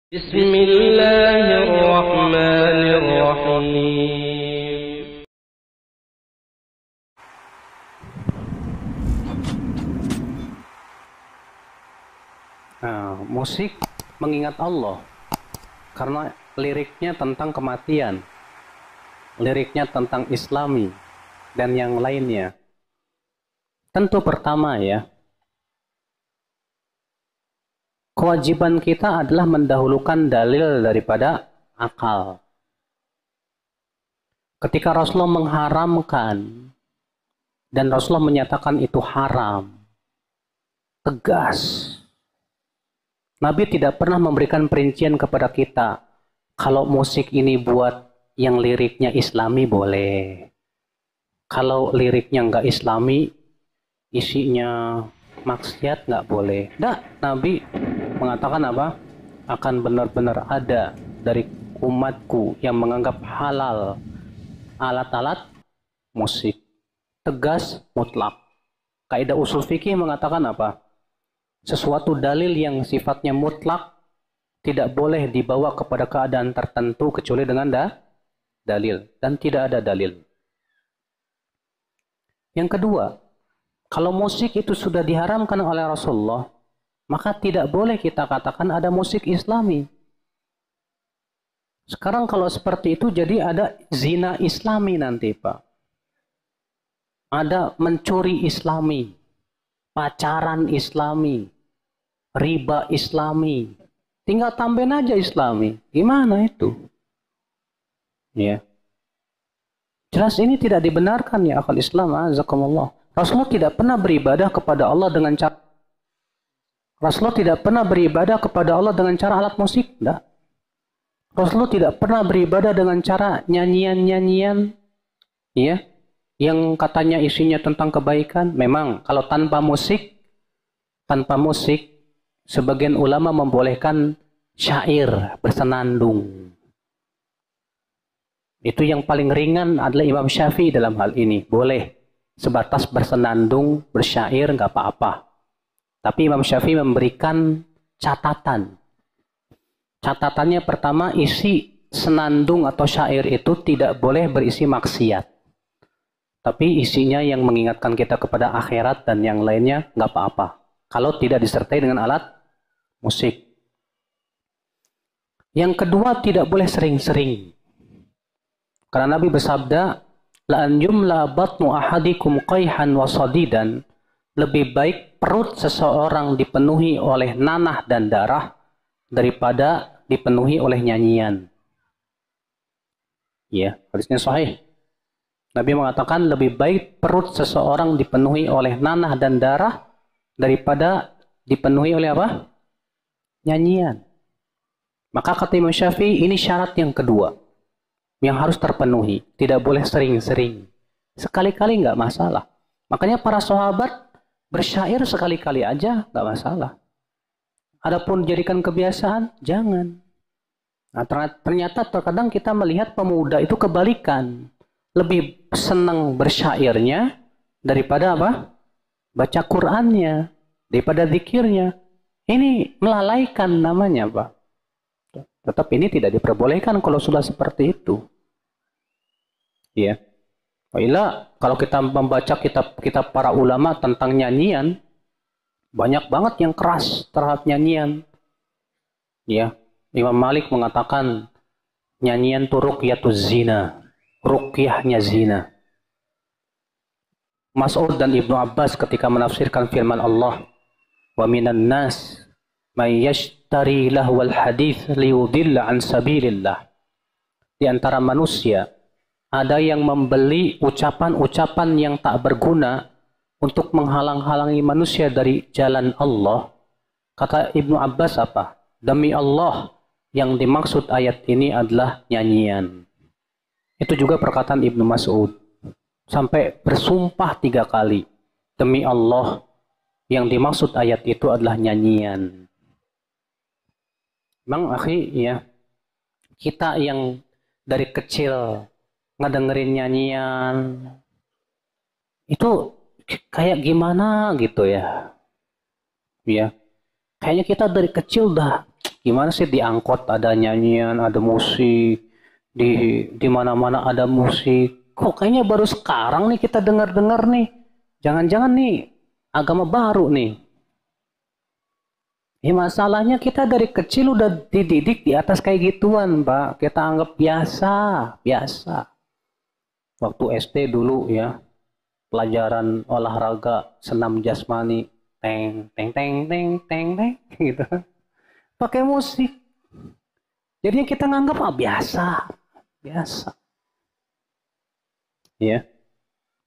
Bismillahirrahmanirrahim. Musik mengingat Allah karena liriknya tentang kematian, liriknya tentang Islami dan yang lainnya. Tentu pertama ya, kewajiban kita adalah mendahulukan dalil daripada akal. Ketika Rasulullah mengharamkan dan Rasulullah menyatakan itu haram, tegas. Nabi tidak pernah memberikan perincian kepada kita, kalau musik ini buat yang liriknya Islami boleh. Kalau liriknya nggak Islami, isinya maksiat nggak boleh. Nggak, Nabi mengatakan apa? Akan benar-benar ada dari umatku yang menganggap halal alat-alat musik. Tegas, mutlak. Kaidah usul fikih mengatakan apa? Sesuatu dalil yang sifatnya mutlak tidak boleh dibawa kepada keadaan tertentu kecuali dengan dalil, dan tidak ada dalil. Yang kedua, kalau musik itu sudah diharamkan oleh Rasulullah, maka tidak boleh kita katakan ada musik Islami. Sekarang kalau seperti itu jadi ada zina Islami nanti, Pak. Ada mencuri Islami, pacaran Islami, riba Islami, tinggal tambahin aja Islami. Gimana itu? Ya, jelas ini tidak dibenarkan ya akal Islam. Azakumullah. Rasulullah tidak pernah beribadah kepada Allah dengan cara alat musik. Tidak. Rasulullah tidak pernah beribadah dengan cara nyanyian-nyanyian, ya, yang katanya isinya tentang kebaikan. Memang kalau tanpa musik, sebagian ulama membolehkan syair, bersenandung. Itu yang paling ringan adalah Imam Syafi'i dalam hal ini. Boleh sebatas bersenandung, bersyair, nggak apa-apa. Tapi Imam Syafi'i memberikan catatan. Catatannya pertama, isi senandung atau syair itu tidak boleh berisi maksiat. Tapi isinya yang mengingatkan kita kepada akhirat dan yang lainnya nggak apa-apa. Kalau tidak disertai dengan alat musik. Yang kedua, tidak boleh sering-sering. Karena Nabi bersabda, la an yumla batnu ahadikum qayhan wa sadidan. Lebih baik perut seseorang dipenuhi oleh nanah dan darah daripada dipenuhi oleh nyanyian. Ya, hadisnya sahih. Nabi mengatakan lebih baik perut seseorang dipenuhi oleh nanah dan darah daripada dipenuhi oleh apa? Nyanyian. Maka kata Imam Syafi'i, ini syarat yang kedua yang harus terpenuhi. Tidak boleh sering-sering. Sekali-kali nggak masalah. Makanya para sahabat bersyair sekali-kali aja nggak masalah. Adapun jadikan kebiasaan, jangan. Nah, ternyata terkadang kita melihat pemuda itu kebalikan. Lebih senang bersyairnya daripada apa? Baca Qur'annya, daripada zikirnya. Ini melalaikan namanya, Pak. Tetap ini tidak diperbolehkan kalau sudah seperti itu. Ya. Baiklah, kalau kita membaca kitab-kitab para ulama tentang nyanyian, banyak banget yang keras terhadap nyanyian. Ya, Imam Malik mengatakan nyanyian itu ruqyatuz zina, ruqyahnya zina. Mas'ud dan Ibnu Abbas ketika menafsirkan firman Allah, wa minan nas may yashtari lahwal hadits liyudilla an sabilillah. Di antara manusia ada yang membeli ucapan-ucapan yang tak berguna untuk menghalang-halangi manusia dari jalan Allah. Kata Ibnu Abbas apa? Demi Allah, yang dimaksud ayat ini adalah nyanyian. Itu juga perkataan Ibnu Mas'ud. Sampai bersumpah 3 kali. Demi Allah, yang dimaksud ayat itu adalah nyanyian. Memang akhi, ya, kita yang dari kecil ngedengerin nyanyian, itu kayak gimana gitu ya. Ya, kayaknya kita dari kecil udah Gimana sih di angkot ada nyanyian, ada musik, di mana-mana ada musik. Kok kayaknya baru sekarang nih kita dengar-dengar nih. Jangan-jangan nih agama baru nih. Ya masalahnya kita dari kecil udah dididik di atas kayak gituan, Pak. Kita anggap biasa, biasa. Waktu SD dulu ya, pelajaran olahraga senam jasmani, teng teng teng teng teng teng gitu. Pakai musik. Jadinya kita nganggap biasa, biasa. Ya.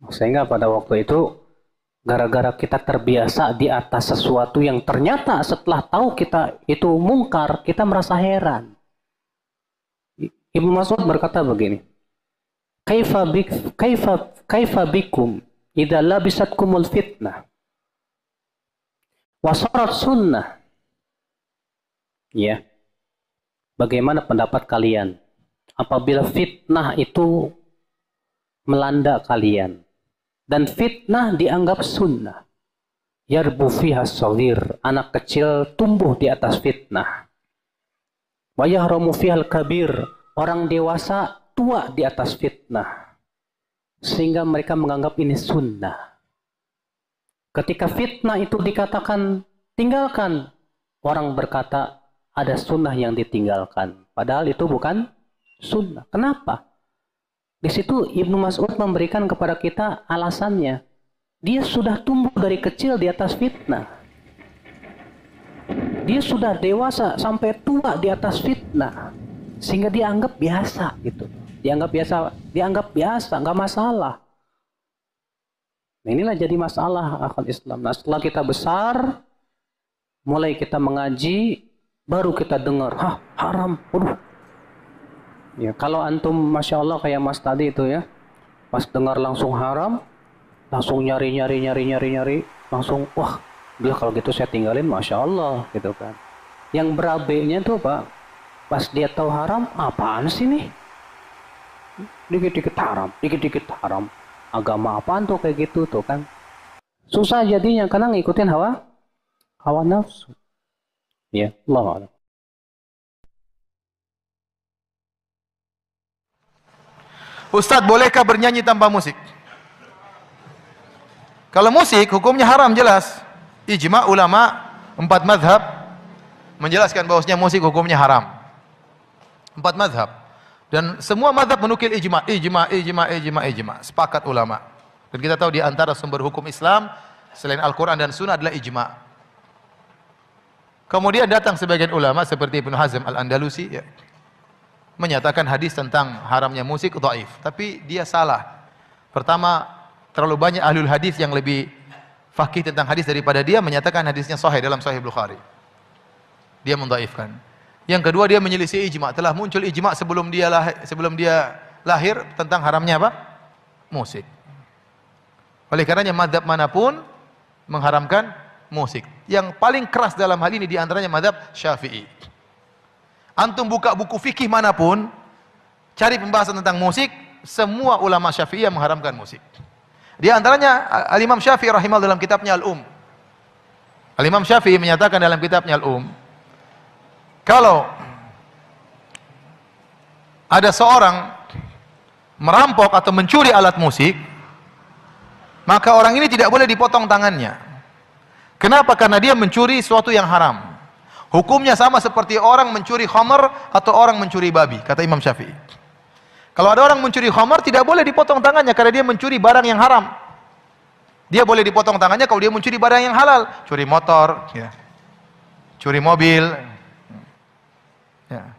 Sehingga pada waktu itu gara-gara kita terbiasa di atas sesuatu yang ternyata setelah tahu kita itu mungkar, kita merasa heran. Ibnu Mas'ud berkata begini, kaifa bikum idza labisatkumul fitnah wa sarat sunnah. Ya. Bagaimana pendapat kalian apabila fitnah itu melanda kalian dan fitnah dianggap sunnah? Yarbu fiha shaghir, anak kecil tumbuh di atas fitnah. Wa yahramu fihal kabir, orang dewasa tua di atas fitnah, sehingga mereka menganggap ini sunnah. Ketika fitnah itu dikatakan tinggalkan, orang berkata ada sunnah yang ditinggalkan, padahal itu bukan sunnah. Kenapa? Di situ Ibnu Mas'ud memberikan kepada kita alasannya. Dia sudah tumbuh dari kecil di atas fitnah. Dia sudah dewasa sampai tua di atas fitnah, sehingga dianggap biasa gitu. Dianggap biasa, nggak masalah. Nah, inilah jadi masalah akal Islam. Nah, setelah kita besar, mulai kita mengaji, baru kita dengar, haram, waduh. Ya, kalau antum, masya Allah kayak Mas tadi itu ya, pas dengar langsung haram, langsung nyari, langsung, wah, dia kalau gitu saya tinggalin, masya Allah, gitu kan. Yang berabe-nya tuh Pak, pas dia tahu haram, apaan sih nih? Dikit-dikit haram. Agama apaan tuh kayak gitu tuh kan? Susah jadinya karena ngikutin hawa nafsu. Ya, Allah. Ustadz, bolehkah bernyanyi tanpa musik? Kalau musik, hukumnya haram jelas. Ijma ulama 4 mazhab menjelaskan bahwasanya musik hukumnya haram. 4 mazhab. Dan semua mazhab menukil ijma. Sepakat ulama. Dan kita tahu di antara sumber hukum Islam selain Al-Quran dan Sunnah adalah ijma. Kemudian datang sebagian ulama seperti Ibnu Hazm Al-Andalusi ya, menyatakan hadis tentang haramnya musik dhaif, tapi dia salah. Pertama, terlalu banyak ahlul hadis yang lebih faqih tentang hadis daripada dia menyatakan hadisnya sahih dalam Sahih Bukhari. Dia mendhaifkan. Yang kedua, dia menyelisih ijma. Telah muncul ijma sebelum dia lahir tentang haramnya apa? Musik. Oleh karenanya mazhab manapun mengharamkan musik. Yang paling keras dalam hal ini diantaranya mazhab Syafi'i. Antum buka buku fikih manapun, cari pembahasan tentang musik, semua ulama Syafi'i yang mengharamkan musik. Di antaranya Al-Imam Syafi'i rahimahullah dalam kitabnya Al-Imam Syafi'i menyatakan dalam kitabnya kalau ada seorang merampok atau mencuri alat musik, maka orang ini tidak boleh dipotong tangannya. Kenapa? Karena dia mencuri sesuatu yang haram. Hukumnya sama seperti orang mencuri khamar atau orang mencuri babi, kata Imam Syafi'i. Kalau ada orang mencuri khamar, tidak boleh dipotong tangannya karena dia mencuri barang yang haram. Dia boleh dipotong tangannya kalau dia mencuri barang yang halal, curi motor, ya, curi mobil, ya,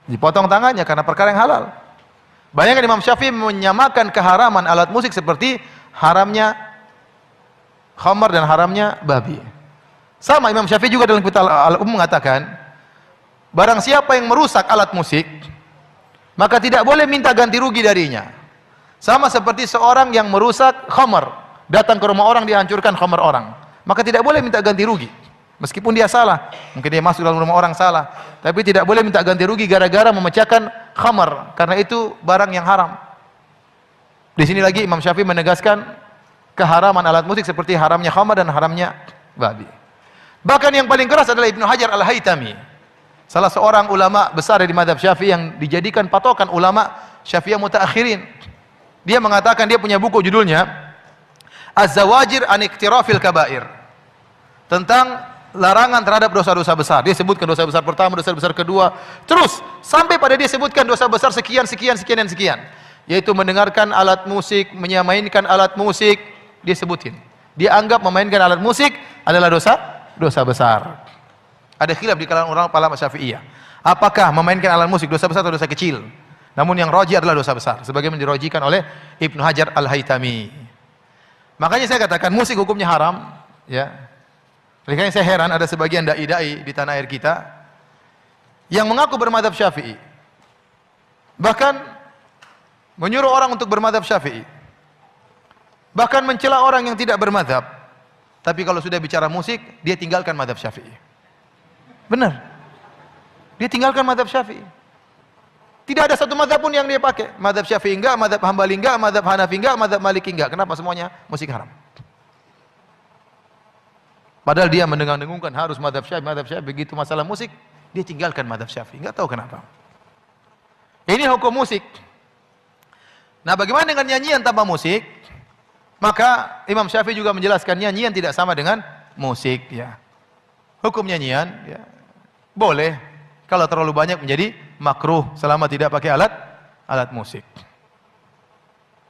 dipotong tangannya karena perkara yang halal. Bayangkan Imam Syafi'i menyamakan keharaman alat musik seperti haramnya khamar dan haramnya babi. Sama Imam Syafi'i juga dalam kitab Al-Um mengatakan, barang siapa yang merusak alat musik, maka tidak boleh minta ganti rugi darinya. Sama seperti seorang yang merusak khamar, datang ke rumah orang dihancurkan khamar orang, maka tidak boleh minta ganti rugi. Meskipun dia salah, mungkin dia masuk dalam rumah orang salah, tapi tidak boleh minta ganti rugi gara-gara memecahkan khamar, karena itu barang yang haram. Di sini lagi Imam Syafi'i menegaskan keharaman alat musik seperti haramnya khamar dan haramnya babi. Bahkan yang paling keras adalah Ibnu Hajar Al-Haytami. Salah seorang ulama besar dari mazhab Syafi'i yang dijadikan patokan ulama Syafi'iyah mutaakhirin. Dia mengatakan, dia punya buku judulnya Az-Zawajir an Iqtirafil Kabair. Tentang larangan terhadap dosa-dosa besar. Dia sebutkan dosa besar pertama, dosa besar kedua, terus sampai pada dia sebutkan dosa besar sekian, sekian, sekian dan sekian. Yaitu mendengarkan alat musik, menyamainkan alat musik, dia sebutin. Dia anggap memainkan alat musik adalah dosa besar. Ada khilaf di kalangan orang ulama Syafi'iyah. Apakah memainkan alat musik dosa besar atau dosa kecil? Namun yang rajih adalah dosa besar, sebagaimana dirajihkan oleh Ibnu Hajar Al-Haytami. Makanya saya katakan musik hukumnya haram, ya. Makanya saya heran ada sebagian dai-dai di tanah air kita yang mengaku bermadzhab Syafi'i. Bahkan menyuruh orang untuk bermadzhab Syafi'i. Bahkan mencela orang yang tidak bermadzhab. Tapi kalau sudah bicara musik, dia tinggalkan madzhab Syafi'i. Benar. Dia tinggalkan madzhab Syafi'i. Tidak ada satu madzhab pun yang dia pakai. Madzhab Syafi'i enggak, madzhab Hambali enggak, madzhab Hanafi enggak, madzhab Maliki enggak. Kenapa semuanya musik haram? Padahal dia mendengung-dengungkan harus madzhab Syafi'i. Begitu masalah musik, dia tinggalkan madzhab Syafi'i. Enggak tahu kenapa. Ini hukum musik. Nah, bagaimana dengan nyanyian tanpa musik? Maka Imam Syafi'i juga menjelaskan nyanyian tidak sama dengan musik, ya. Hukum nyanyian, ya, boleh kalau terlalu banyak menjadi makruh selama tidak pakai alat musik.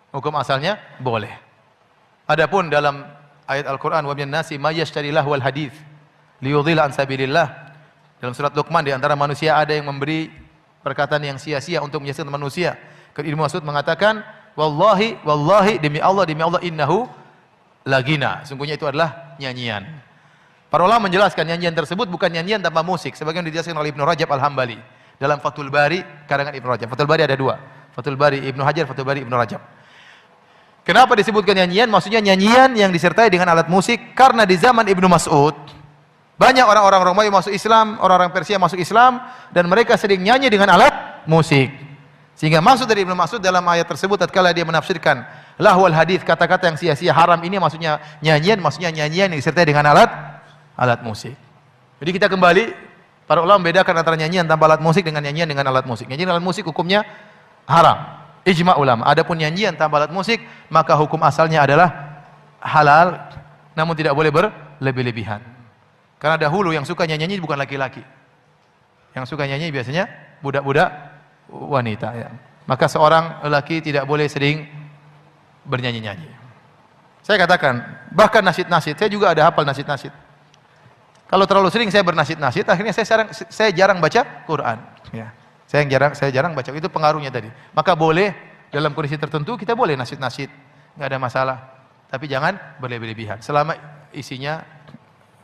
Hukum asalnya boleh. Adapun dalam ayat Al-Qur'an, wa minan nasi may yashtari lahwal hadits liyudhilla an sabilillah. Dalam surat Luqman, di antara manusia ada yang memberi perkataan yang sia-sia untuk menyesatkan manusia. Ibnu Mas'ud mengatakan, wallahi demi Allah innahu lagina. Sungguhnya itu adalah nyanyian. Para ulama menjelaskan nyanyian tersebut bukan nyanyian tanpa musik, sebagaimana dijelaskan oleh Ibnu Rajab Al-Hambali dalam Fathul Bari karangan Ibnu Rajab. Fathul Bari ada dua, Fathul Bari Ibnu Hajar, Fathul Bari Ibnu Rajab. Kenapa disebutkan nyanyian? Maksudnya nyanyian yang disertai dengan alat musik, karena di zaman Ibnu Mas'ud banyak orang-orang Romawi masuk Islam, orang-orang Persia masuk Islam, dan mereka sering nyanyi dengan alat musik. Sehingga maksud dari Ibnu Mas'ud dalam ayat tersebut tatkala dia menafsirkan lahwal hadits, kata-kata yang sia-sia haram, ini maksudnya nyanyian yang disertai dengan alat musik. Jadi kita kembali, para ulama membedakan antara nyanyian tanpa alat musik dengan nyanyian dengan alat musik. Nyanyian alat musik hukumnya haram, ijma ulama. Adapun nyanyian tanpa alat musik, maka hukum asalnya adalah halal, namun tidak boleh berlebih-lebihan. Karena dahulu yang suka nyanyi bukan laki-laki. Yang suka nyanyi biasanya budak-budak wanita, ya. Maka seorang lelaki tidak boleh sering bernyanyi-nyanyi. Saya katakan, bahkan nasyid-nasyid, saya juga ada hafal nasyid-nasyid. Kalau terlalu sering saya bernasyid-nasyid, akhirnya saya jarang baca Quran, ya. Saya jarang baca. Itu pengaruhnya tadi. Maka boleh dalam kondisi tertentu kita boleh nasyid-nasyid, nggak ada masalah. Tapi jangan berlebih-lebihan. Selama isinya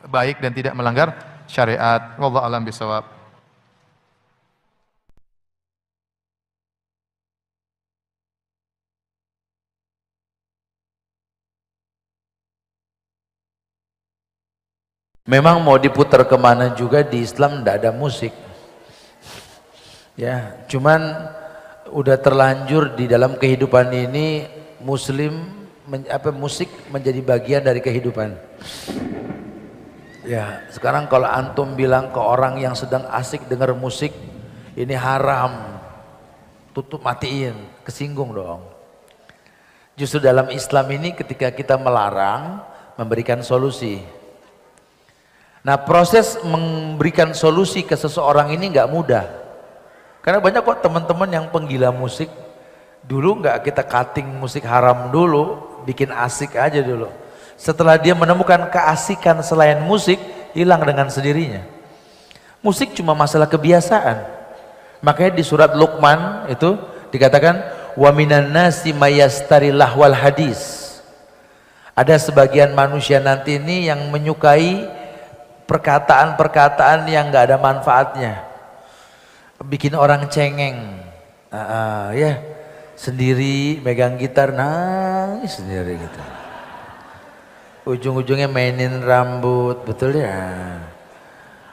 baik dan tidak melanggar syariat. Wallahu a'lam bishawab. Memang mau diputar kemana juga di Islam tidak ada musik, ya. Cuman udah terlanjur di dalam kehidupan ini musik menjadi bagian dari kehidupan. Ya, sekarang kalau antum bilang ke orang yang sedang asik dengar musik ini haram, tutup matiin, kesinggung dong. Justru dalam Islam ini ketika kita melarang, memberikan solusi. Nah, proses memberikan solusi ke seseorang ini nggak mudah. Karena banyak kok teman-teman yang penggila musik. Dulu nggak kita cutting musik haram dulu, bikin asik aja dulu. Setelah dia menemukan keasikan selain musik, hilang dengan sendirinya. Musik cuma masalah kebiasaan. Makanya di surat Luqman itu dikatakan, wa minan nasi mayastari lahwal hadis. Ada sebagian manusia nanti ini yang menyukai perkataan-perkataan yang nggak ada manfaatnya, bikin orang cengeng, ya, sendiri megang gitar nangis sendiri gitu, ujung-ujungnya mainin rambut, betul ya.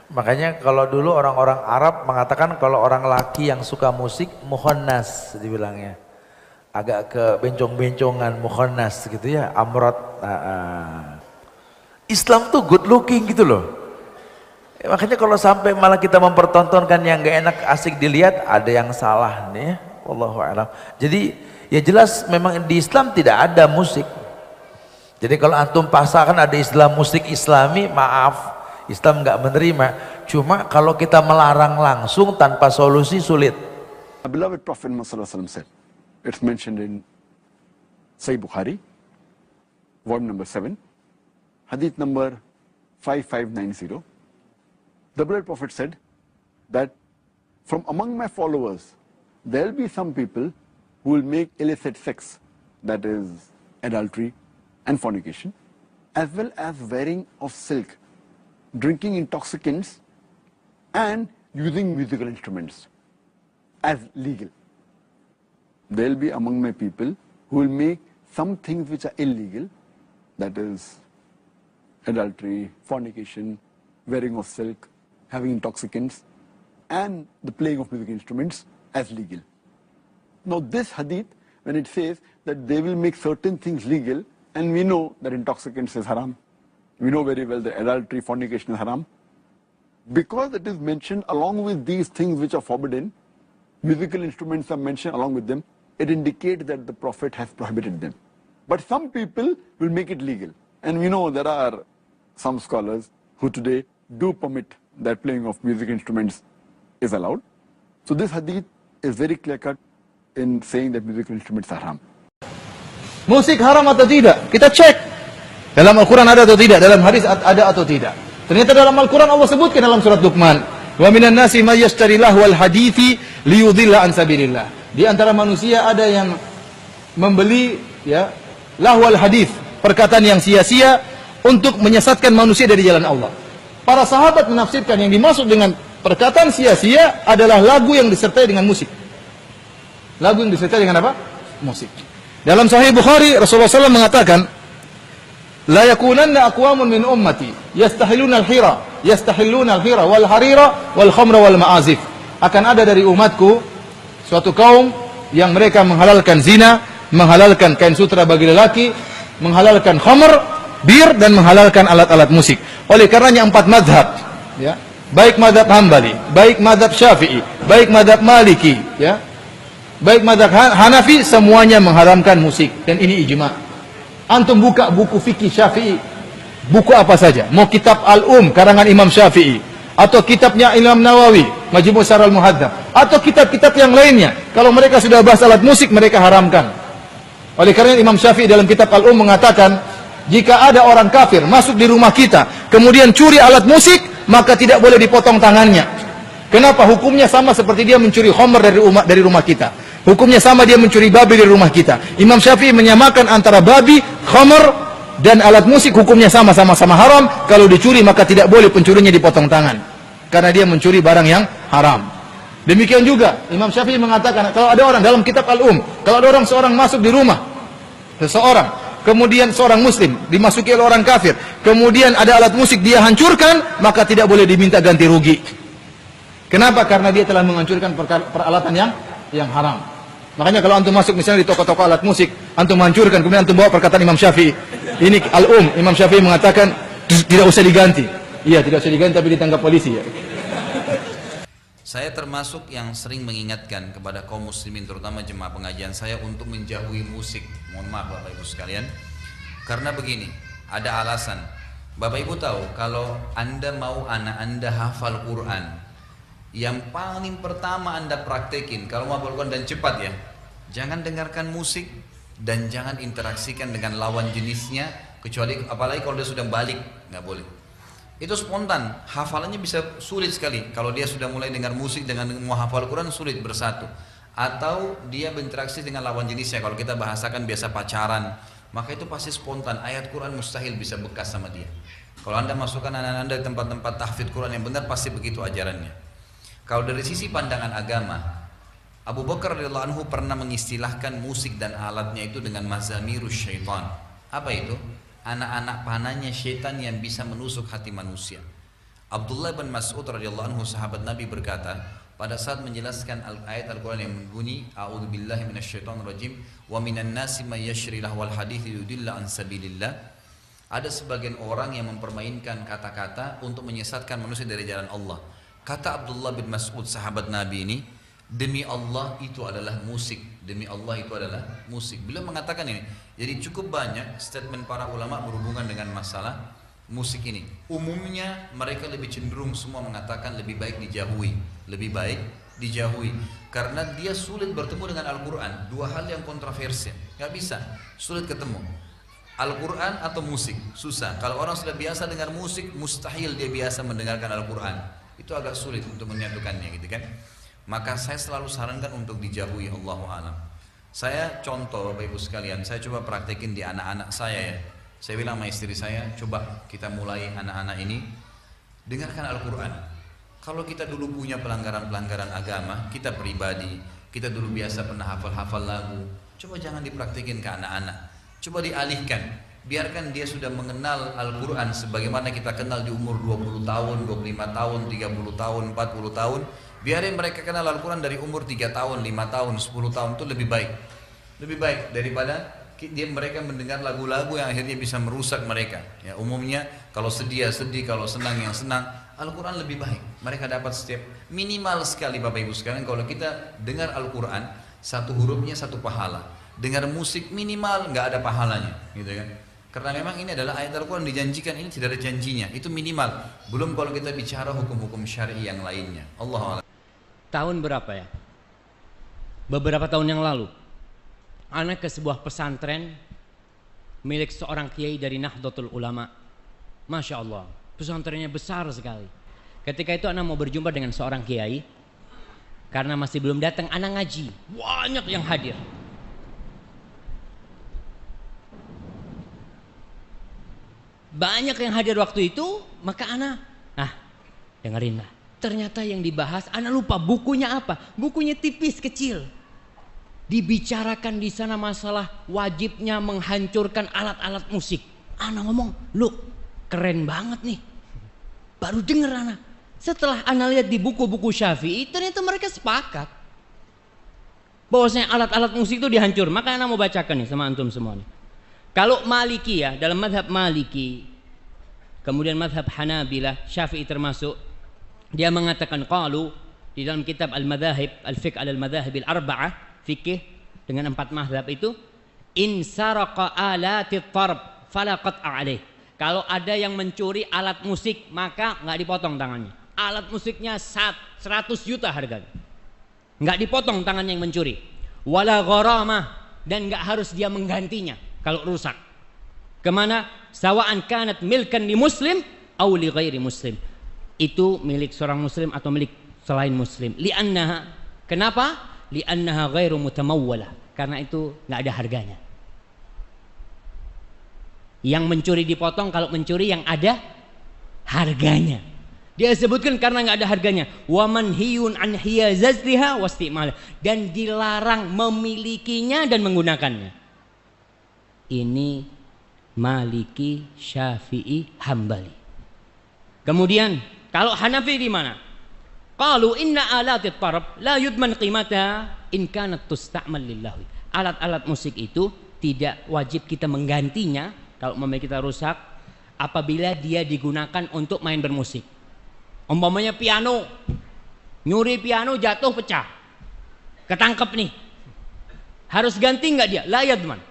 Makanya kalau dulu orang-orang Arab mengatakan kalau orang laki yang suka musik mukhonnas dibilangnya, agak ke bencong-bencongan, mukhonnas gitu ya, amrot. Islam tuh good looking gitu loh. Makanya kalau sampai malah kita mempertontonkan yang gak enak asik dilihat, ada yang salah nih. Wallahu a'lam. Jadi ya jelas memang di Islam tidak ada musik. Jadi kalau antum pasangkan ada istilah musik Islami, maaf, Islam nggak menerima. Cuma kalau kita melarang langsung tanpa solusi sulit. Our beloved Prophet Muhammad said, it's mentioned in Sahih Bukhari, volume number 7, hadith number 5590. The beloved Prophet said that from among my followers, there will be some people who will make illicit sex, that is adultery and fornication, as well as wearing of silk, drinking intoxicants, and using musical instruments as legal. There will be among my people who will make some things which are illegal, that is adultery, fornication, wearing of silk, having intoxicants, and the playing of musical instruments as legal. Now this hadith, when it says that they will make certain things legal, and we know that intoxicants is haram, we know very well that adultery, fornication is haram, because it is mentioned along with these things which are forbidden, musical instruments are mentioned along with them, it indicates that the Prophet has prohibited them. But some people will make it legal, and we know there are some scholars who today do permit that playing of music instruments is allowed. So this hadith is very clear-cut in saying that musical instruments are haram. Musik haram atau tidak? Kita cek. Dalam Al-Quran ada atau tidak? Dalam hadis ada atau tidak? Ternyata dalam Al-Quran Allah sebutkan dalam surat Luqman, wa minan nasi may yashtari lahwal hadithi liyudilla an sabilillah. Di antara manusia ada yang membeli ya lahwal hadith, perkataan yang sia-sia untuk menyesatkan manusia dari jalan Allah. Para sahabat menafsirkan yang dimaksud dengan perkataan sia-sia adalah lagu yang disertai dengan musik. Lagu yang disertai dengan apa? Musik. Dalam Sahih Bukhari Rasulullah SAW mengatakan, la yakunanna aqwamun min ummati yastahilluna al-hira wal harira wal khamra wal ma'azif. Akan ada dari umatku suatu kaum yang mereka menghalalkan zina, menghalalkan kain sutra bagi lelaki, menghalalkan khamr, bir, dan menghalalkan alat-alat musik. Oleh karenanya 4 madhab, ya, baik madhab Hambali, baik madhab Syafi'i, baik madhab Maliki, ya, baik madhab Hanafi, semuanya mengharamkan musik, dan ini ijma. Antum buka buku fikih Syafi'i, buku apa saja, mau kitab Al-Um karangan Imam Syafi'i, atau kitabnya Imam Nawawi, Majmu' Syarh Al-Muhadzab, atau kitab-kitab yang lainnya, kalau mereka sudah bahas alat musik, mereka haramkan. Oleh karena Imam Syafi'i dalam kitab Al-Um mengatakan, jika ada orang kafir masuk di rumah kita, kemudian curi alat musik, maka tidak boleh dipotong tangannya. Kenapa? Hukumnya sama seperti dia mencuri khamr dari rumah kita. Hukumnya sama dia mencuri babi dari rumah kita. Imam Syafi'i menyamakan antara babi, khamr, dan alat musik, hukumnya sama-sama haram. Kalau dicuri maka tidak boleh pencurinya dipotong tangan, karena dia mencuri barang yang haram. Demikian juga Imam Syafi'i mengatakan, kalau ada orang dalam kitab Al-Um, kalau ada seorang masuk di rumah seseorang, kemudian seorang muslim dimasuki oleh orang kafir, kemudian ada alat musik dia hancurkan, maka tidak boleh diminta ganti rugi. Kenapa? Karena dia telah menghancurkan peralatan yang haram. Makanya kalau antum masuk misalnya di toko-toko alat musik, antum hancurkan, kemudian antum bawa perkataan Imam Syafi'i, ini Al-Um, Imam Syafi'i mengatakan tidak usah diganti. Iya, tidak usah diganti, tapi ditangkap polisi, ya. Saya termasuk yang sering mengingatkan kepada kaum muslimin, terutama jemaah pengajian saya, untuk menjauhi musik. Mohon maaf Bapak Ibu sekalian, karena begini, ada alasan. Bapak Ibu tahu, kalau Anda mau anak Anda hafal Quran, yang paling pertama Anda praktekin, kalau mau hafal Quran dan cepat ya, jangan dengarkan musik dan jangan interaksikan dengan lawan jenisnya, kecuali apalagi kalau dia sudah balik, nggak boleh. Itu spontan, hafalannya bisa sulit sekali. Kalau dia sudah mulai dengar musik dengan mau hafal Quran, sulit bersatu. Atau dia berinteraksi dengan lawan jenisnya, kalau kita bahasakan biasa pacaran, maka itu pasti spontan. Ayat Quran mustahil bisa bekas sama dia. Kalau Anda masukkan anak-anak Anda di tempat-tempat tahfidz Quran yang benar, pasti begitu ajarannya. Kalau dari sisi pandangan agama, Abu Bakar radhiyallahu anhu pernah mengistilahkan musik dan alatnya itu dengan mazamirus syaitan. Apa itu? Anak-anak panahnya syaitan yang bisa menusuk hati manusia. Abdullah bin Mas'ud radhiyallahu anhu, sahabat Nabi, berkata pada saat menjelaskan ayat Al-Quran yang berbunyi, a'udzubillahi minasyaitonirrajim, wa minan nasi may yashri lahwal hadithi yudilla an sabilillah. Ada sebagian orang yang mempermainkan kata-kata untuk menyesatkan manusia dari jalan Allah. Kata Abdullah bin Mas'ud, sahabat Nabi ini, demi Allah itu adalah musik. Demi Allah itu adalah musik. Beliau mengatakan ini. Jadi cukup banyak statement para ulama berhubungan dengan masalah musik ini. Umumnya mereka lebih cenderung semua mengatakan lebih baik dijauhi. Lebih baik dijauhi. Karena dia sulit bertemu dengan Al-Quran. Dua hal yang kontroversial. Gak bisa. Sulit ketemu. Al-Quran atau musik. Susah. Kalau orang sudah biasa dengar musik, mustahil dia biasa mendengarkan Al-Quran. Itu agak sulit untuk menyatukannya gitu kan. Maka saya selalu sarankan untuk dijauhi, Allahu a'lam. Saya contoh Bapak Ibu sekalian, saya coba praktekin di anak-anak saya ya. Saya bilang sama istri saya, coba kita mulai anak-anak ini dengarkan Al-Quran. Kalau kita dulu punya pelanggaran-pelanggaran agama, kita pribadi, kita dulu biasa pernah hafal-hafal lagu, coba jangan dipraktekin ke anak-anak. Coba dialihkan. Biarkan dia sudah mengenal Al-Quran sebagaimana kita kenal di umur 20 tahun, 25 tahun, 30 tahun, 40 tahun. Biarin mereka kenal Al-Quran dari umur 3 tahun, 5 tahun, 10 tahun, itu lebih baik. Lebih baik daripada mereka mendengar lagu-lagu yang akhirnya bisa merusak mereka. Ya, umumnya kalau sedih ya sedih, kalau senang yang senang. Al-Quran lebih baik. Mereka dapat setiap minimal sekali Bapak Ibu sekalian, kalau kita dengar Al-Quran, satu hurufnya satu pahala. Dengar musik minimal nggak ada pahalanya, gitu kan? Karena memang ini adalah ayat Al-Quran dijanjikan, ini tidak ada janjinya. Itu minimal. Belum kalau kita bicara hukum-hukum syar'i yang lainnya. Allah a'lam. Tahun berapa ya? Beberapa tahun yang lalu, anak ke sebuah pesantren milik seorang kiai dari Nahdlatul Ulama. Masya Allah, pesantrennya besar sekali. Ketika itu anak mau berjumpa dengan seorang kiai, karena masih belum datang anak ngaji, banyak yang hadir. Banyak yang hadir waktu itu, maka anak, dengerinlah. Ternyata yang dibahas, anak lupa bukunya apa. Bukunya tipis, kecil. Dibicarakan di sana masalah wajibnya menghancurkan alat-alat musik. Anak ngomong, lu keren banget nih. Baru denger anak. Setelah anak lihat di buku-buku Syafi'i, ternyata mereka sepakat bahwasanya alat-alat musik itu dihancur. Maka anak mau bacakan nih sama antum semua nih. Kalau Maliki ya, dalam madhab Maliki, kemudian madhab Hanabilah, Syafi'i termasuk, dia mengatakan qalu di dalam kitab Al-Madhahib, Al-Fiqh Al-Madhahib Al-Arba'ah, fikih dengan 4 madhab itu, in saraqa alatit tarb fala qat'a alaih. Kalau ada yang mencuri alat musik, maka nggak dipotong tangannya. Alat musiknya 100 juta harganya, nggak dipotong tangannya yang mencuri. Wala gharamah, dan nggak harus dia menggantinya kalau rusak. Kemana? Sawa'an kanat milkan li muslim aw li ghairi muslim. Itu milik seorang muslim atau milik selain muslim. Li'annaha, kenapa? Li'annaha ghairu mutamawwalah. Karena itu nggak ada harganya. Yang mencuri dipotong kalau mencuri yang ada harganya. Dia sebutkan karena nggak ada harganya. Wa manhiyun an hiyazazliha wasti'mal, dan dilarang memilikinya dan menggunakannya. Ini Maliki, Syafi'i, Hambali. Kemudian kalau Hanafi di mana? Qalu inna alatit tarab la yudman qimata in kanat tusta'mal lillahi. Alat-alat musik itu tidak wajib kita menggantinya kalau umpamanya kita rusak apabila dia digunakan untuk main bermusik. Umpamanya piano, nyuri piano jatuh pecah, ketangkep nih, harus ganti nggak dia? La yadman.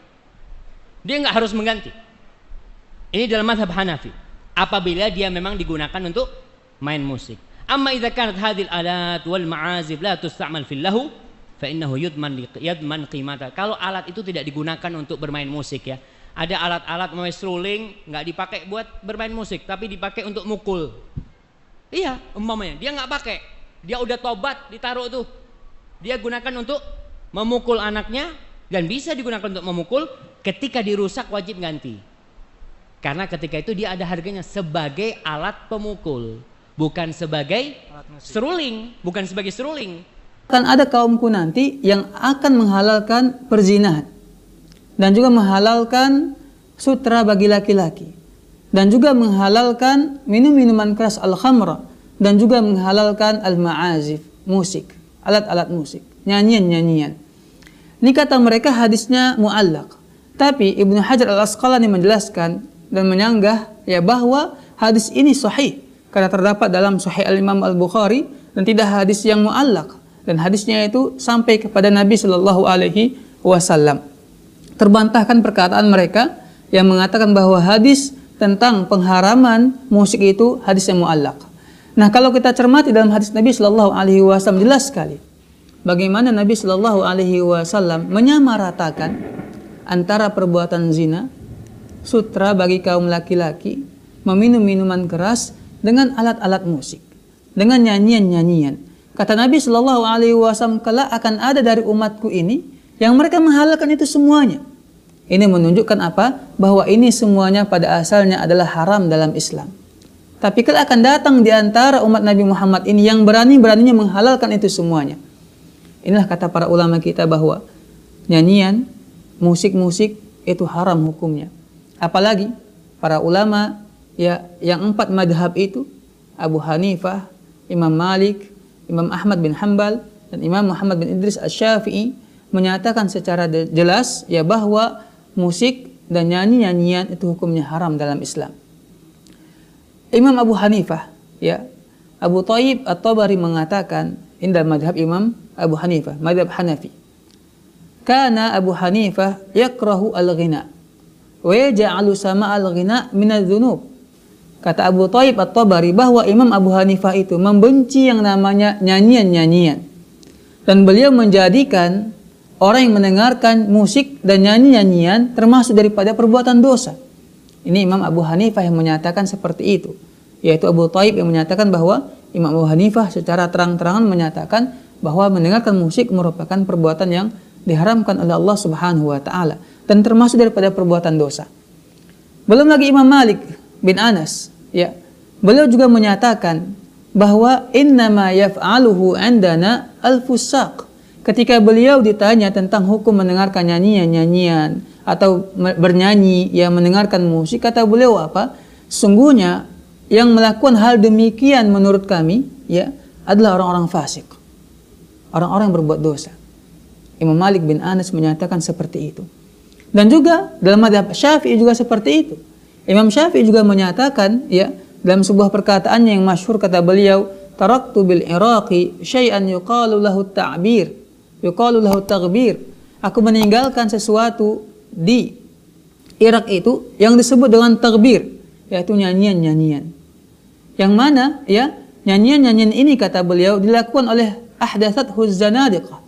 Dia nggak harus mengganti. Ini dalam mazhab Hanafi. Apabila dia memang digunakan untuk main musik. Amma idza kanat hadhil alat wal ma'azif la tusta'mal fil lahu fa innahu yadman qimata. Kalau alat itu tidak digunakan untuk bermain musik ya. Ada alat-alat namanya seruling nggak dipakai buat bermain musik, tapi dipakai untuk mukul. Iya, umpamanya dia nggak pakai, dia udah tobat ditaruh tuh. Dia gunakan untuk memukul anaknya dan bisa digunakan untuk memukul. Ketika dirusak wajib ganti. Karena ketika itu dia ada harganya sebagai alat pemukul, bukan sebagai seruling, bukan sebagai seruling. Akan ada kaumku nanti yang akan menghalalkan perzinahan dan juga menghalalkan sutra bagi laki-laki dan juga menghalalkan minum-minuman keras al-khamra dan juga menghalalkan al-ma'azif, musik, alat-alat musik, nyanyian-nyanyian. Ini kata mereka hadisnya mu'allaq. Tapi Ibnu Hajar al-Asqalani menjelaskan dan menyanggah ya bahwa hadis ini sahih karena terdapat dalam Sahih Al-Imam Al-Bukhari dan tidak hadis yang muallaq, dan hadisnya itu sampai kepada Nabi Shallallahu Alaihi Wasallam. Terbantahkan perkataan mereka yang mengatakan bahwa hadis tentang pengharaman musik itu hadis yang muallaq. Nah, kalau kita cermati dalam hadis Nabi Shallallahu Alaihi Wasallam jelas sekali bagaimana Nabi Shallallahu Alaihi Wasallam menyamaratakan antara perbuatan zina, sutra bagi kaum laki-laki, meminum minuman keras dengan alat-alat musik, dengan nyanyian-nyanyian. Kata Nabi Shallallahu Alaihi Wasallam, kelak akan ada dari umatku ini yang mereka menghalalkan itu semuanya. Ini menunjukkan apa? Bahwa ini semuanya pada asalnya adalah haram dalam Islam. Tapi kelak akan datang di antara umat Nabi Muhammad ini yang berani-beraninya menghalalkan itu semuanya. Inilah kata para ulama kita bahwa nyanyian, musik-musik itu haram hukumnya. Apalagi para ulama ya yang 4 madhab itu, Abu Hanifah, Imam Malik, Imam Ahmad bin Hanbal, dan Imam Muhammad bin Idris Asy-Syafi'i menyatakan secara jelas ya bahwa musik dan nyanyi-nyanyian itu hukumnya haram dalam Islam. Imam Abu Hanifah, ya, Abu Thayyib At-Tabari mengatakan, ini dalam madhab Imam Abu Hanifah, madhab Hanafi. Kana Abu Hanifah yakrahu al-ghina wa yaj'alu sama al-ghina min adz-dzunub. Kata Abu Thayyib At-Tabari bahwa Imam Abu Hanifah itu membenci yang namanya nyanyian-nyanyian. Dan beliau menjadikan orang yang mendengarkan musik dan nyanyi-nyanyian termasuk daripada perbuatan dosa. Ini Imam Abu Hanifah yang menyatakan seperti itu. Yaitu Abu Thayyib yang menyatakan bahwa Imam Abu Hanifah secara terang-terangan menyatakan bahwa mendengarkan musik merupakan perbuatan yang diharamkan oleh Allah Subhanahu wa taala dan termasuk daripada perbuatan dosa. Belum lagi Imam Malik bin Anas, ya. Beliau juga menyatakan bahwa innama yaf'aluhu 'indana al-fusaq. Ketika beliau ditanya tentang hukum mendengarkan nyanyian-nyanyian atau bernyanyi yang mendengarkan musik, kata beliau apa? Sungguhnya yang melakukan hal demikian menurut kami ya adalah orang-orang fasik, orang-orang yang berbuat dosa. Imam Malik bin Anas menyatakan seperti itu. Dan juga dalam madhab Syafi'i juga seperti itu. Imam Syafi'i juga menyatakan ya dalam sebuah perkataannya yang masyhur, kata beliau, taraktu bil Iraqi syai'an yuqalu lahu ta'bir, yuqalu lahu taghbir. Aku meninggalkan sesuatu di Irak itu yang disebut dengan taghbir, yaitu nyanyian-nyanyian. Yang mana ya nyanyian-nyanyian ini, kata beliau, dilakukan oleh ahdathathu zanadiqah,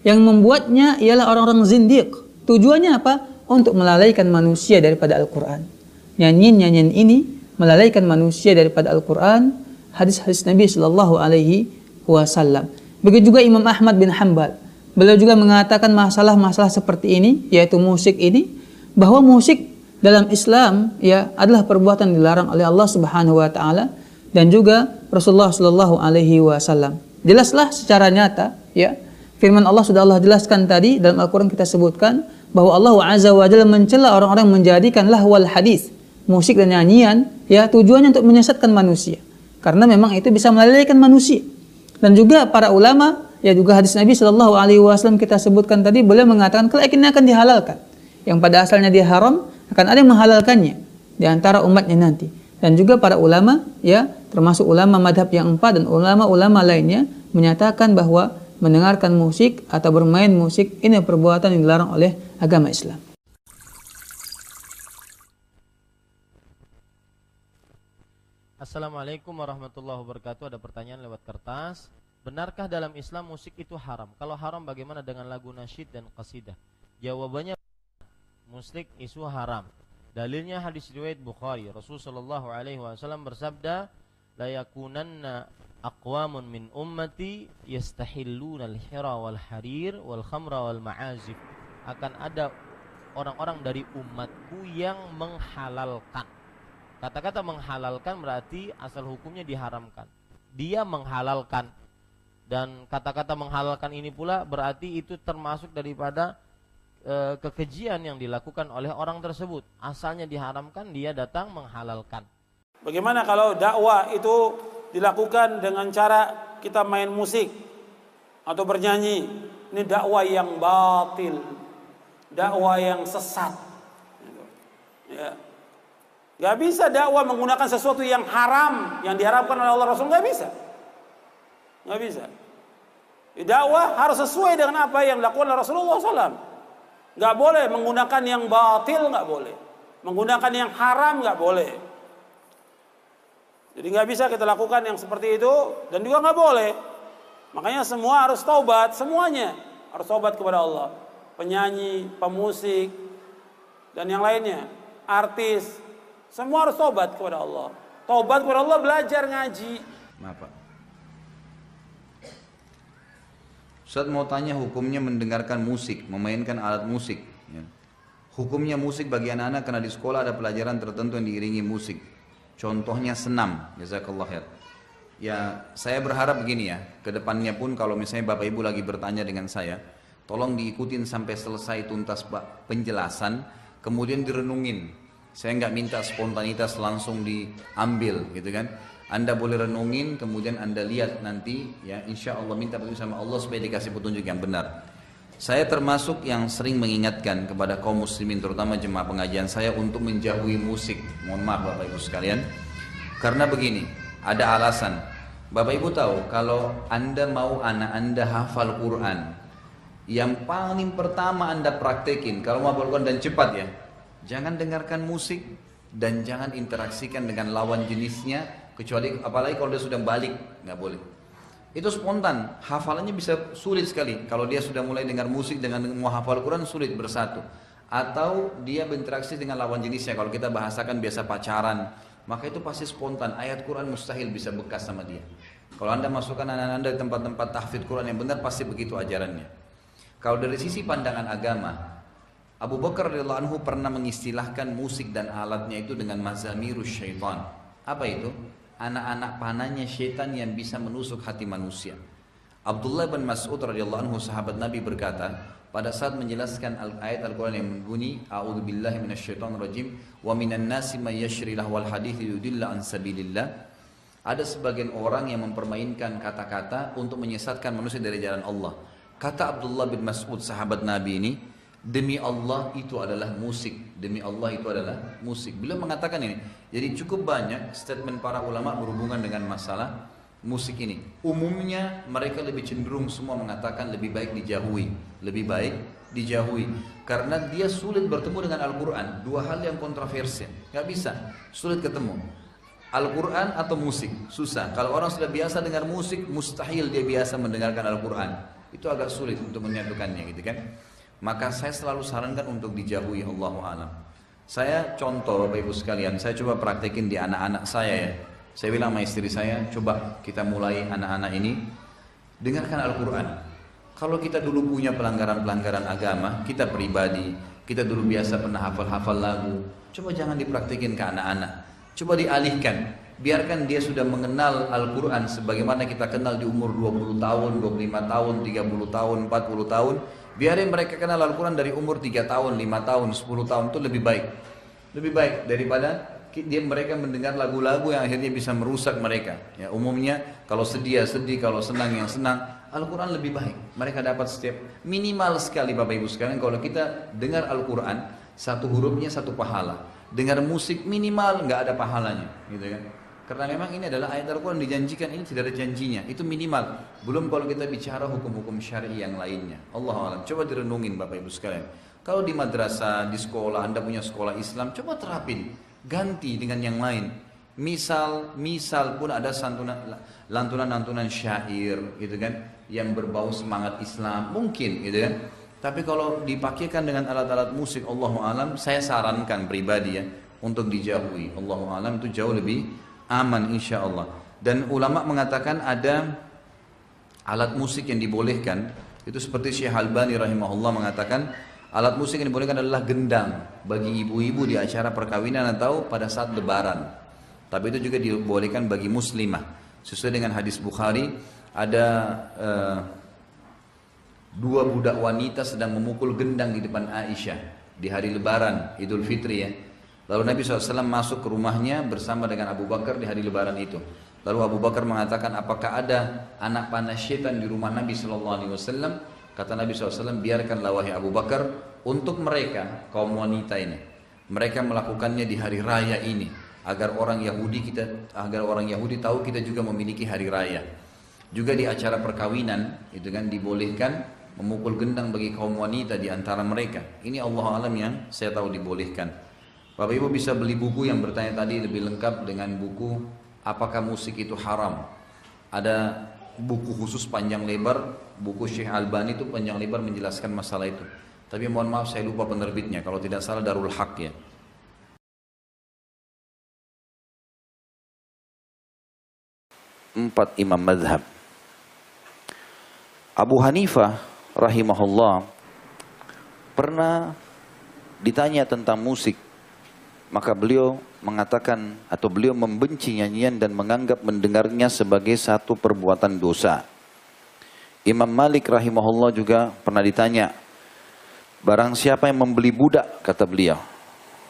yang membuatnya ialah orang-orang zindiq. Tujuannya apa? Untuk melalaikan manusia daripada Al-Quran. Nyanyian-nyanyian ini melalaikan manusia daripada Al-Quran, hadis-hadis Nabi Sallallahu Alaihi Wasallam. Begitu juga Imam Ahmad bin Hanbal. Beliau juga mengatakan masalah-masalah seperti ini, yaitu musik ini, bahwa musik dalam Islam ya adalah perbuatan dilarang oleh Allah Subhanahu wa taala dan juga Rasulullah Sallallahu Alaihi Wasallam. Jelaslah secara nyata ya, firman Allah sudah Allah jelaskan tadi dalam Al-Qur'an, kita sebutkan bahwa Allah Azza wa Jalla mencela orang-orang menjadikan lahwal hadis, musik dan nyanyian ya tujuannya untuk menyesatkan manusia, karena memang itu bisa melalaikan manusia. Dan juga para ulama ya juga hadis Nabi Shallallahu Alaihi Wasallam kita sebutkan tadi, beliau mengatakan kelak ini akan dihalalkan, yang pada asalnya dia haram akan ada yang menghalalkannya di antara umatnya nanti. Dan juga para ulama ya termasuk ulama madhab yang 4 dan ulama-ulama lainnya menyatakan bahwa mendengarkan musik atau bermain musik ini perbuatan yang dilarang oleh agama Islam. Assalamualaikum warahmatullahi wabarakatuh. Ada pertanyaan lewat kertas. Benarkah dalam Islam musik itu haram? Kalau haram, bagaimana dengan lagu nasyid dan qasidah? Jawabannya, musik itu haram. Dalilnya hadis riwayat Bukhari. Rasulullah sallallahu alaihi wasallam bersabda, la yakunanna aqwamun min ummati yastahilluna al-hira wal harir wal khamra wal ma'azif. Akan ada orang-orang dari umatku yang menghalalkan. Kata-kata menghalalkan berarti asal hukumnya diharamkan. Dia menghalalkan. Dan kata-kata menghalalkan ini pula berarti itu termasuk daripada kekejian yang dilakukan oleh orang tersebut. Asalnya diharamkan, dia datang menghalalkan. Bagaimana kalau dakwah itu dilakukan dengan cara kita main musik atau bernyanyi? Ini dakwah yang batil, dakwah yang sesat. Ya. Gak bisa dakwah menggunakan sesuatu yang haram, yang diharapkan oleh Allah Rasul, gak bisa. Gak bisa. Dakwah harus sesuai dengan apa yang dilakukan oleh Rasulullah SAW. Gak boleh menggunakan yang batil, gak boleh. Menggunakan yang haram, gak boleh. Jadi gak bisa kita lakukan yang seperti itu, dan juga gak boleh. Makanya semua harus taubat, semuanya harus taubat kepada Allah. Penyanyi, pemusik, dan yang lainnya, artis, semua harus taubat kepada Allah. Taubat kepada Allah, belajar ngaji. Maaf Pak. Ustaz mau tanya hukumnya mendengarkan musik, memainkan alat musik. Ya. Hukumnya musik bagi anak-anak karena di sekolah ada pelajaran tertentu yang diiringi musik. Contohnya senam. Jazakallah khair. Ya, saya berharap begini ya, kedepannya pun kalau misalnya Bapak Ibu lagi bertanya dengan saya, tolong diikutin sampai selesai tuntas penjelasan, kemudian direnungin. Saya nggak minta spontanitas langsung diambil, gitu kan? Anda boleh renungin, kemudian Anda lihat nanti, ya insya Allah minta petunjuk sama Allah supaya dikasih petunjuk yang benar. Saya termasuk yang sering mengingatkan kepada kaum muslimin, terutama jemaah pengajian saya untuk menjauhi musik. Mohon maaf Bapak Ibu sekalian, karena begini. Ada alasan. Bapak Ibu tahu kalau Anda mau anak Anda hafal Quran, yang paling pertama Anda praktekin kalau mau hafal Quran dan cepat ya, jangan dengarkan musik dan jangan interaksikan dengan lawan jenisnya, kecuali apalagi kalau dia sudah balik, nggak boleh. Itu spontan, hafalannya bisa sulit sekali. Kalau dia sudah mulai dengar musik dengan mau hafal Quran sulit bersatu. Atau dia berinteraksi dengan lawan jenisnya, kalau kita bahasakan biasa pacaran, maka itu pasti spontan. Ayat Quran mustahil bisa bekas sama dia. Kalau Anda masukkan anak Anda di tempat-tempat tahfidz Quran yang benar, pasti begitu ajarannya. Kalau dari sisi pandangan agama, Abu Bakar radhiyallahu anhu pernah mengistilahkan musik dan alatnya itu dengan mazamirus syaitan. Apa itu? Anak-anak panahnya syaitan yang bisa menusuk hati manusia. Abdullah bin Mas'ud radhiyallahu anhu sahabat Nabi berkata, pada saat menjelaskan ayat Al-Quran yang berbunyi A'udzubillahi minasyaitonirrajim wa minan nasi may yashri lahwal hadithi yudilla an sabilillah. Ada sebagian orang yang mempermainkan kata-kata untuk menyesatkan manusia dari jalan Allah. Kata Abdullah bin Mas'ud sahabat Nabi ini, demi Allah itu adalah musik. Demi Allah itu adalah musik. Beliau mengatakan ini. Jadi cukup banyak statement para ulama berhubungan dengan masalah musik ini. Umumnya mereka lebih cenderung semua mengatakan lebih baik dijauhi. Lebih baik dijauhi. Karena dia sulit bertemu dengan Al-Quran. Dua hal yang kontroversial. Gak bisa. Sulit ketemu. Al-Quran atau musik. Susah. Kalau orang sudah biasa dengar musik, mustahil dia biasa mendengarkan Al-Quran. Itu agak sulit untuk menyatukannya gitu kan. Maka saya selalu sarankan untuk dijauhi. Allahu a'lam. Saya contoh Bapak Ibu sekalian. Saya coba praktekin di anak-anak saya ya. Saya bilang sama istri saya, coba kita mulai anak-anak ini dengarkan Al-Quran. Kalau kita dulu punya pelanggaran-pelanggaran agama, kita pribadi, kita dulu biasa pernah hafal-hafal lagu, coba jangan dipraktikin ke anak-anak. Coba dialihkan, biarkan dia sudah mengenal Al-Quran sebagaimana kita kenal di umur 20 tahun, 25 tahun, 30 tahun, 40 tahun. Biarin mereka kenal Al-Quran dari umur 3 tahun, 5 tahun, 10 tahun, itu lebih baik. Lebih baik daripada mereka mendengar lagu-lagu yang akhirnya bisa merusak mereka. Ya, umumnya kalau sedih ya sedih, kalau senang yang senang. Al-Quran lebih baik. Mereka dapat setiap minimal sekali Bapak Ibu sekalian. Kalau kita dengar Al-Quran, satu hurufnya satu pahala. Dengar musik minimal nggak ada pahalanya, gitu kan? Karena memang ini adalah ayat Al-Quran dijanjikan, ini tidak ada janjinya. Itu minimal. Belum kalau kita bicara hukum-hukum syar'i yang lainnya. Allahu a'lam. Coba direnungin Bapak Ibu sekalian. Kalau di madrasah, di sekolah, Anda punya sekolah Islam, coba terapin. Ganti dengan yang lain. Misal pun ada lantunan-lantunan syair gitu kan, yang berbau semangat Islam mungkin gitu kan. Tapi kalau dipakaikan dengan alat-alat musik, Allahu alam, saya sarankan pribadi ya untuk dijauhi. Allahu alam, itu jauh lebih aman insyaallah. Dan ulama mengatakan ada alat musik yang dibolehkan, itu seperti Syekh Albani rahimahullah mengatakan alat musik yang dibolehkan adalah gendang bagi ibu-ibu di acara perkawinan atau pada saat lebaran. Tapi itu juga dibolehkan bagi muslimah. Sesuai dengan hadis Bukhari, ada dua budak wanita sedang memukul gendang di depan Aisyah di hari lebaran Idul Fitri ya. Lalu Nabi SAW masuk ke rumahnya bersama dengan Abu Bakar di hari lebaran itu. Lalu Abu Bakar mengatakan, apakah ada anak panah syaitan di rumah Nabi SAW? Kata Nabi SAW, biarkanlah wahai Abu Bakar untuk mereka, kaum wanita ini. Mereka melakukannya di hari raya ini agar orang Yahudi tahu kita juga memiliki hari raya. Juga di acara perkawinan itu kan dibolehkan memukul gendang bagi kaum wanita di antara mereka. Ini Allah alam yang saya tahu dibolehkan. Bapak Ibu bisa beli buku yang bertanya tadi lebih lengkap dengan buku apakah musik itu haram. Ada buku khusus panjang lebar, buku Syekh Albani itu panjang lebar menjelaskan masalah itu. Tapi mohon maaf saya lupa penerbitnya, kalau tidak salah Darul Haq ya. Empat imam mazhab. Abu Hanifah rahimahullah pernah ditanya tentang musik, maka beliau mengatakan atau beliau membenci nyanyian dan menganggap mendengarnya sebagai satu perbuatan dosa. Imam Malik rahimahullah juga pernah ditanya, barang siapa yang membeli budak, kata beliau,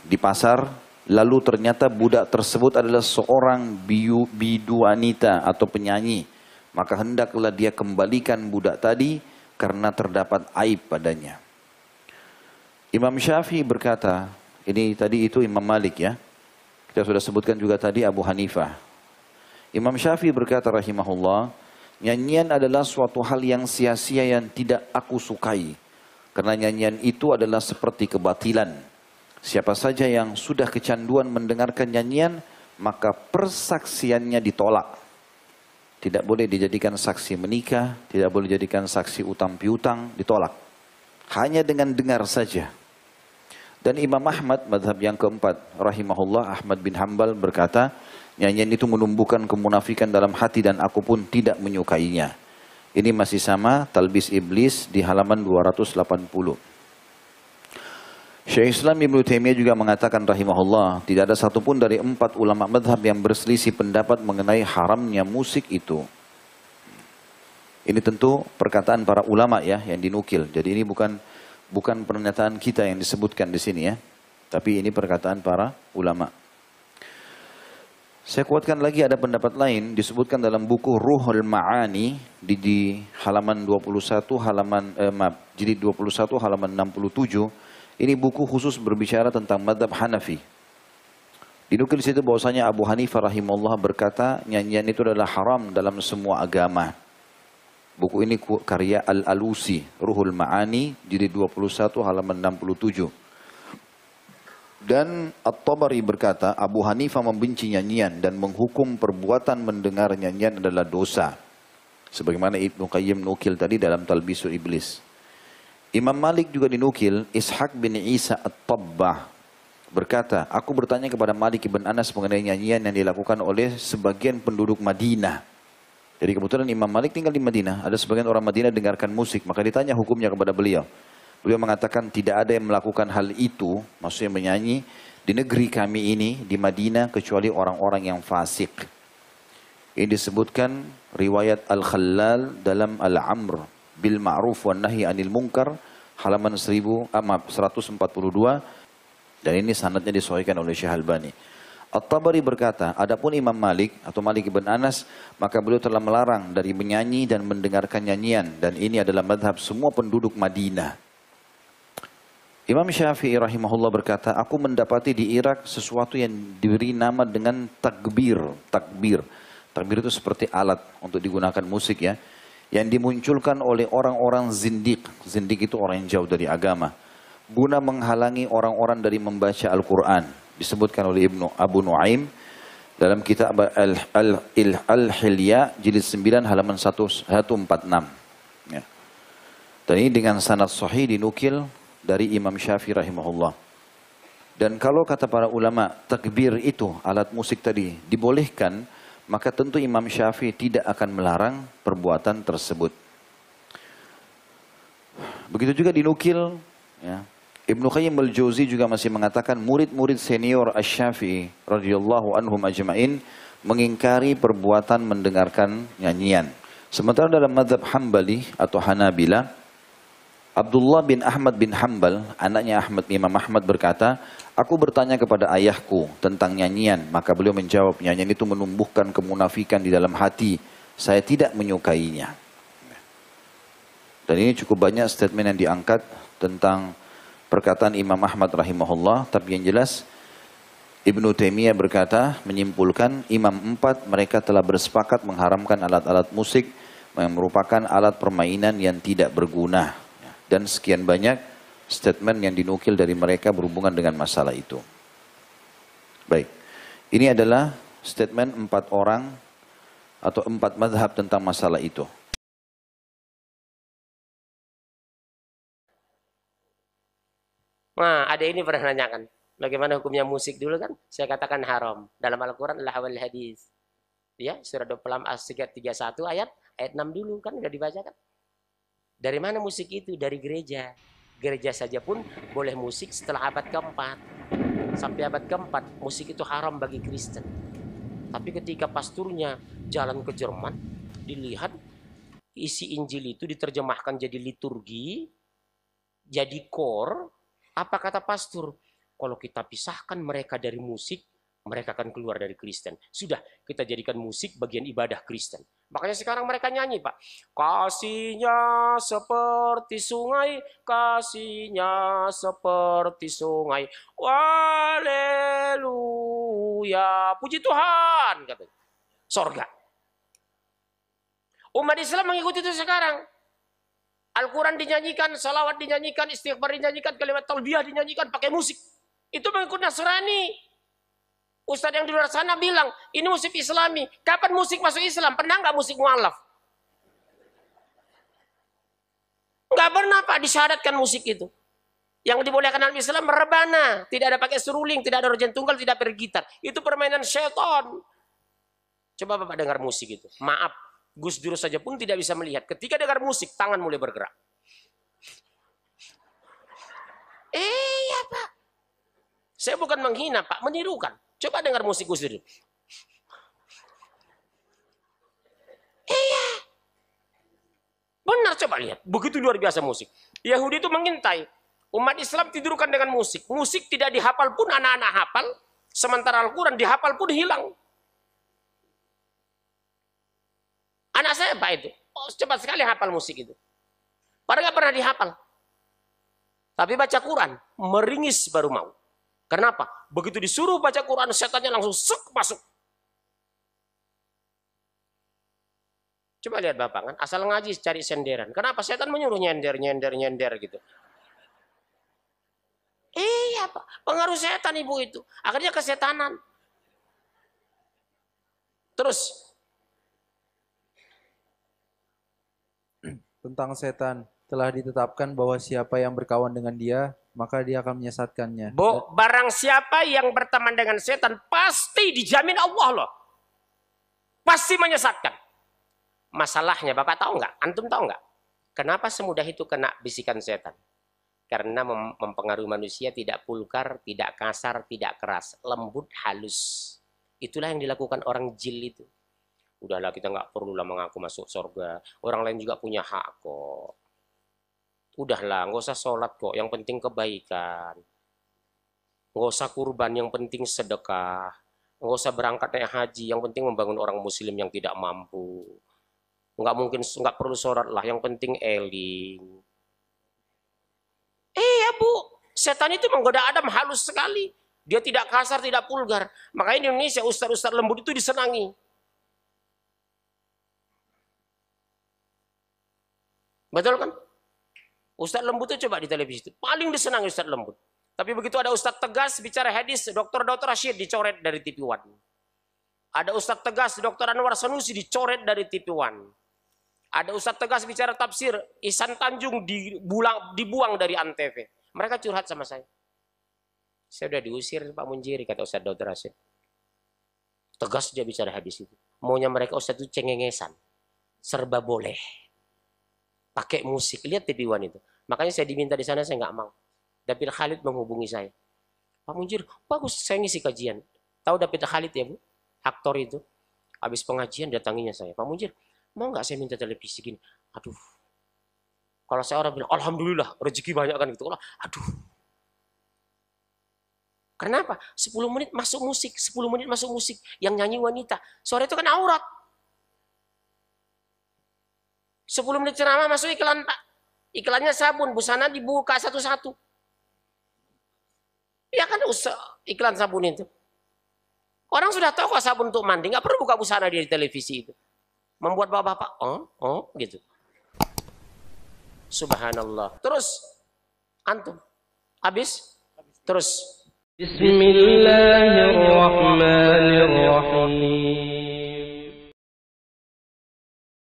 di pasar, lalu ternyata budak tersebut adalah seorang bidu wanita atau penyanyi, maka hendaklah dia kembalikan budak tadi karena terdapat aib padanya. Imam Syafi'i berkata, ini tadi itu Imam Malik ya, kita sudah sebutkan juga tadi Abu Hanifah. Imam Syafi'i berkata rahimahullah, nyanyian adalah suatu hal yang sia-sia yang tidak aku sukai, karena nyanyian itu adalah seperti kebatilan. Siapa saja yang sudah kecanduan mendengarkan nyanyian, maka persaksiannya ditolak. Tidak boleh dijadikan saksi menikah, tidak boleh dijadikan saksi utang piutang, ditolak. Hanya dengan dengar saja. Dan Imam Ahmad, madhab yang keempat, rahimahullah, Ahmad bin Hanbal berkata, nyanyian itu menumbuhkan kemunafikan dalam hati dan aku pun tidak menyukainya. Ini masih sama, Talbis Iblis di halaman 280. Syekh Islam Ibnu Taimiyah juga mengatakan rahimahullah, tidak ada satupun dari 4 ulama madhab yang berselisih pendapat mengenai haramnya musik itu. Ini tentu perkataan para ulama ya yang dinukil. Jadi ini bukan pernyataan kita yang disebutkan di sini ya, tapi ini perkataan para ulama. Saya kuatkan lagi ada pendapat lain disebutkan dalam buku Ruhul Ma'ani di halaman 21 jilid 21 halaman 67. Ini buku khusus berbicara tentang madhab Hanafi. Dinukil di situ bahwasanya Abu Hanifah rahimahullah berkata, nyanyian itu adalah haram dalam semua agama. Buku ini karya Al-Alusi, Ruhul Ma'ani, jilid 21 halaman 67. Dan At-Tabari berkata, Abu Hanifah membenci nyanyian dan menghukum perbuatan mendengar nyanyian adalah dosa. Sebagaimana Ibnu Qayyim nukil tadi dalam Talbisul Iblis. Imam Malik juga dinukil, Ishaq bin Isa At-Tabbah berkata, aku bertanya kepada Malik ibn Anas mengenai nyanyian yang dilakukan oleh sebagian penduduk Madinah. Jadi kebetulan Imam Malik tinggal di Madinah, ada sebagian orang Madinah dengarkan musik, maka ditanya hukumnya kepada beliau. Beliau mengatakan tidak ada yang melakukan hal itu, maksudnya menyanyi, di negeri kami ini, di Madinah, kecuali orang-orang yang fasik. Ini disebutkan riwayat Al-Khallal dalam Al-Amr bil ma'ruf wan nahi anil munkar halaman 142 dan ini sanadnya disahihkan oleh Syekh Albani. At-Tabari berkata, adapun Imam Malik atau Malik ibn Anas, maka beliau telah melarang dari menyanyi dan mendengarkan nyanyian dan ini adalah madhab semua penduduk Madinah. Imam Syafi'i rahimahullah berkata, aku mendapati di Irak sesuatu yang diberi nama dengan takbir. Takbir itu seperti alat untuk digunakan musik ya, yang dimunculkan oleh orang-orang zindiq. Zindiq itu orang yang jauh dari agama, guna menghalangi orang-orang dari membaca Al-Quran. Disebutkan oleh Ibnu Abu Nuaim dalam kitab Al-Hilya jilid 9 halaman 146 ya. Dan ini dengan sanad sahih dinukil dari Imam Syafi'i rahimahullah. Dan kalau kata para ulama takbir itu alat musik tadi dibolehkan, maka tentu Imam Syafi'i tidak akan melarang perbuatan tersebut. Begitu juga dinukil ya, Ibnu Qayyim al-Jauzi juga masih mengatakan murid-murid senior Asy-Syafi'i radhiyallahu anhum ajma'in mengingkari perbuatan mendengarkan nyanyian. Sementara dalam mazhab Hambali atau Hanabila, Abdullah bin Ahmad bin Hanbal, anaknya Imam Ahmad berkata, aku bertanya kepada ayahku tentang nyanyian, maka beliau menjawab, nyanyian itu menumbuhkan kemunafikan di dalam hati, saya tidak menyukainya. Dan ini cukup banyak statement yang diangkat tentang perkataan Imam Ahmad rahimahullah, tapi yang jelas Ibnu Taimiyah berkata, menyimpulkan imam 4 mereka telah bersepakat mengharamkan alat-alat musik yang merupakan alat permainan yang tidak berguna. Dan sekian banyak statement yang dinukil dari mereka berhubungan dengan masalah itu. Baik, ini adalah statement 4 orang atau 4 mazhab tentang masalah itu. Nah, ada ini pernah nanyakan, bagaimana hukumnya musik dulu kan? Saya katakan haram. Dalam Al-Quran adalah awal hadis. Ya, surah 26 ayat 31 ayat 6 dulu kan udah dibacakan. Dari mana musik itu? Dari gereja. Gereja saja pun boleh musik setelah abad keempat. Sampai abad keempat musik itu haram bagi Kristen. Tapi ketika pasturnya jalan ke Jerman, dilihat isi Injil itu diterjemahkan jadi liturgi, jadi kor. Apa kata pastor? Kalau kita pisahkan mereka dari musik, mereka akan keluar dari Kristen. Sudah, kita jadikan musik bagian ibadah Kristen. Makanya sekarang mereka nyanyi, Pak. Kasihnya seperti sungai, kasihnya seperti sungai. Haleluya, puji Tuhan, katanya. Sorga. Umat Islam mengikuti itu sekarang. Al-Quran dinyanyikan, salawat dinyanyikan, istighfar dinyanyikan, kalimat talbiyah dinyanyikan pakai musik. Itu mengikut Nasrani. Ustadz yang di luar sana bilang, ini musik Islami. Kapan musik masuk Islam? Pernah nggak musik mu'alaf? Nggak pernah, Pak, disyaratkan musik itu. Yang dibolehkan dalam Islam rebana, tidak ada pakai seruling, tidak ada organ tunggal, tidak pakai gitar. Itu permainan syaitan. Coba Bapak dengar musik itu. Maaf. Gus Dur saja pun tidak bisa melihat. Ketika dengar musik, tangan mulai bergerak. Iya, Pak. Saya bukan menghina, Pak. Menirukan. Coba dengar musik Gus Dur. Iya. Benar, coba lihat. Begitu luar biasa musik. Yahudi itu mengintai. Umat Islam tidurkan dengan musik. Musik tidak dihafal pun anak-anak hafal. Sementara Al-Quran dihafal pun hilang. Anak saya Pak itu, cepat sekali hafal musik itu. Padahal nggak pernah dihafal. Tapi baca Quran, meringis baru mau. Kenapa? Begitu disuruh baca Quran, setannya langsung suk masuk. Coba lihat Bapak kan, asal ngaji cari senderan. Kenapa? Setan menyuruh nyender gitu. Iya Pak, pengaruh setan ibu itu. Akhirnya kesetanan. Terus, tentang setan, telah ditetapkan bahwa siapa yang berkawan dengan dia, maka dia akan menyesatkannya. Barang siapa yang berteman dengan setan, pasti dijamin Allah loh. Pasti menyesatkan. Masalahnya Bapak tahu nggak? Antum tahu nggak? Kenapa semudah itu kena bisikan setan? Karena mempengaruhi manusia tidak pulkar, tidak kasar, tidak keras. Lembut, halus. Itulah yang dilakukan orang jil itu. Udahlah kita nggak perlulah mengaku masuk surga. Orang lain juga punya hak kok. Udahlah nggak usah sholat kok. Yang penting kebaikan. Nggak usah kurban. Yang penting sedekah. Nggak usah berangkat naik haji. Yang penting membangun orang muslim yang tidak mampu. Nggak perlu sholat lah. Yang penting eling. Iya Bu. Setan itu menggoda Adam halus sekali. Dia tidak kasar, tidak vulgar. Makanya di Indonesia ustaz-ustaz lembut itu disenangi. Betul kan? Ustadz lembut itu coba di televisi itu. Paling disenangi Ustadz lembut. Tapi begitu ada Ustadz tegas bicara hadis, Dr. Rashid dicoret dari TV One. Ada Ustadz tegas, Dr. Anwar Sanusi dicoret dari TV One. Ada Ustadz tegas bicara tafsir, Ihsan Tanjung dibuang dari Antv. Mereka curhat sama saya. Saya udah diusir Pak Munjiri, kata Ustadz Dr. Rashid. Tegas dia bicara hadis itu. Maunya mereka Ustadz itu cengengesan. Serba boleh. Pakai musik, lihat TV One itu. Makanya saya diminta di sana, saya nggak mau. David Khalid menghubungi saya. Pak Munjir, bagus saya ngisi kajian. Tahu David Khalid ya Bu? Aktor itu. Habis pengajian datanginya saya. Pak Munjir, mau nggak saya minta televisi gini? Aduh. Kalau saya orang bilang, Alhamdulillah rezeki banyak kan gitu. Aduh. Kenapa? 10 menit masuk musik. 10 menit masuk musik. Yang nyanyi wanita. Suara itu kan aurat. 10 menit ceramah masuk iklan Pak. Iklannya sabun, busana dibuka satu-satu. Ya kan iklan sabun itu. Orang sudah tahu kok sabun untuk mandi, nggak perlu buka busana dia di televisi itu. Membuat bapak-bapak, gitu. Subhanallah. Terus, antum, habis, terus. Bismillahirrahmanirrahim.